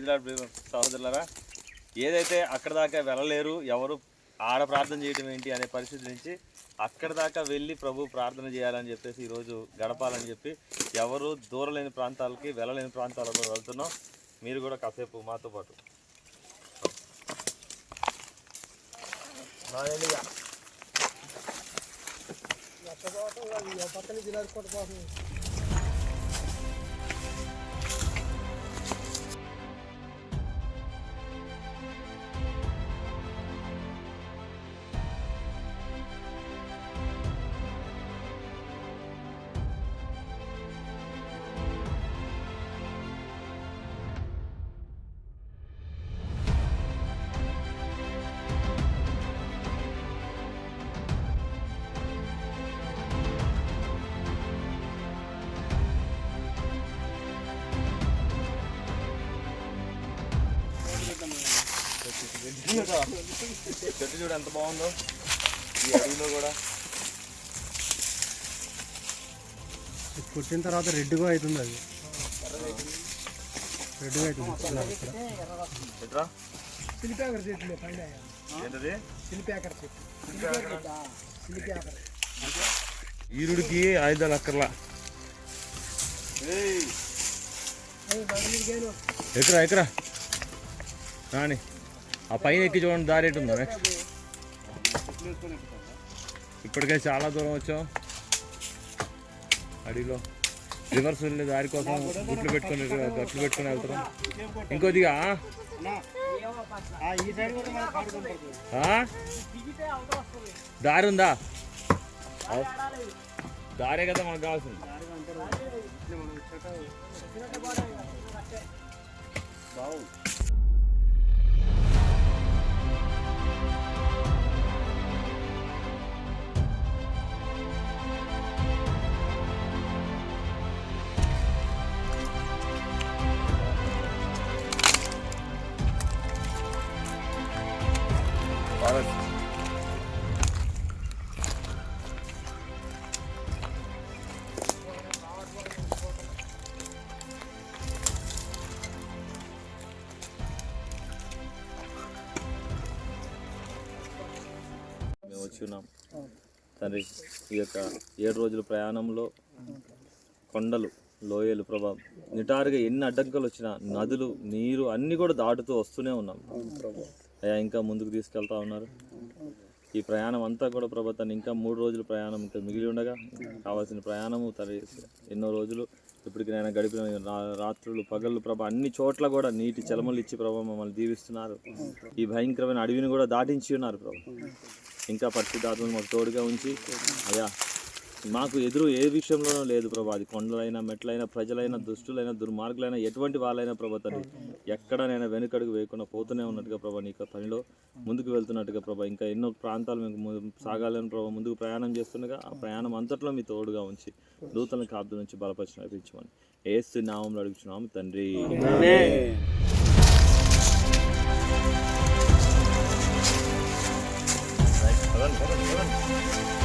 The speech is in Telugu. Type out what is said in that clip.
ప్రైజ్ సహోదరులారా, ఏదైతే అక్కడ దాకా వెళ్ళలేరు, ఎవరు ఆడ ప్రార్థన చేయడం ఏంటి అనే పరిస్థితి నుంచి అక్కడ దాకా వెళ్ళి ప్రభు ప్రార్థన చేయాలని చెప్పేసి ఈరోజు గడపాలని చెప్పి ఎవరు దూరలేని ప్రాంతాలకి వెళ్ళలేని ప్రాంతాలకు వెళ్తున్నాం. మీరు కూడా కాసేపు మాతో పాటు చెట్టు చూడు ఎంత బాగుందో ఈ అడవిలో కూడా. కొట్టిన తర్వాత రెడ్గా అవుతుంది, అది రెడ్గా అవుతుంది. సిలిపేకర్ చెట్లు ఏంటది? సిలిపేకర్ చెట్టు, సిలిపేకర్. ఈరుడికి ఆయుధాలు అక్కర్లా. ఎక్కరా ఎక్కరా రాని ఆ పైన ఎక్కి చూడండి, దారి ఎటు ఉందో. నెక్స్ట్ ఇప్పటికే చాలా దూరం వచ్చాం. అడవిలో రివర్స్ వెళ్ళే దారి కోసం గట్లు పెట్టుకొని వెళ్తున్నాం. ఇంకోదిగా దారి ఉందా? దారే కదా మనకు కావాల్సింది. మేము వచ్చి ఉన్నాం తండ్రి. ఈ యొక్క 7 రోజుల ప్రయాణంలో కొండలు, లోయలు ప్రభా, నిటారుగా ఎన్ని అడ్డంకులు వచ్చినా, నదులు, నీరు అన్నీ కూడా దాటుతూ వస్తూనే ఉన్నాం అయ్యా. ఇంకా ముందుకు తీసుకెళ్తా ఉన్నారు. ఈ ప్రయాణం అంతా కూడా ప్రభా తను ఇంకా 3 రోజుల ప్రయాణం ఇంకా మిగిలి ఉండగా కావాల్సిన ప్రయాణము తను ఎన్నో రోజులు ఇప్పటికి నేను గడిపిన రాత్రులు పగళ్ళు ప్రభా అన్ని చోట్ల కూడా నీటి చలమలు ఇచ్చి ప్రభా మమ్మల్ని దీవిస్తున్నారు. ఈ భయంకరమైన అడవిని కూడా దాటించి ఉన్నారు ప్రభా. ఇంకా పరిశుద్ధాత్మను మాకు తోడుగా ఉంచి అయ్యా, మాకు ఎదురు ఏ విషయంలోనూ లేదు ప్రభా. అది కొండలైనా, మెట్లైనా, ప్రజలైనా, దుష్టులైనా, దుర్మార్గులైనా, ఎటువంటి వాళ్ళైనా ప్రభా తండ్రి ఎక్కడనైనా వెనుకడుగు వేయకుండా పోతూనే ఉన్నట్టుగా ప్రభా నీ పనిలో ముందుకు వెళ్తున్నట్టుగా ప్రభా ఇంకా ఎన్నో ప్రాంతాలు మేము సాగాలని ప్రభా ముందుకు ప్రయాణం చేస్తుండగా ఆ ప్రయాణం అంతట్లో మీ తోడుగా ఉంచి నూతన కాబ్దు నుంచి బలపరిచి నడిపించమని యేసు నామములో అడుగుచున్నాము తండ్రి. Hold on.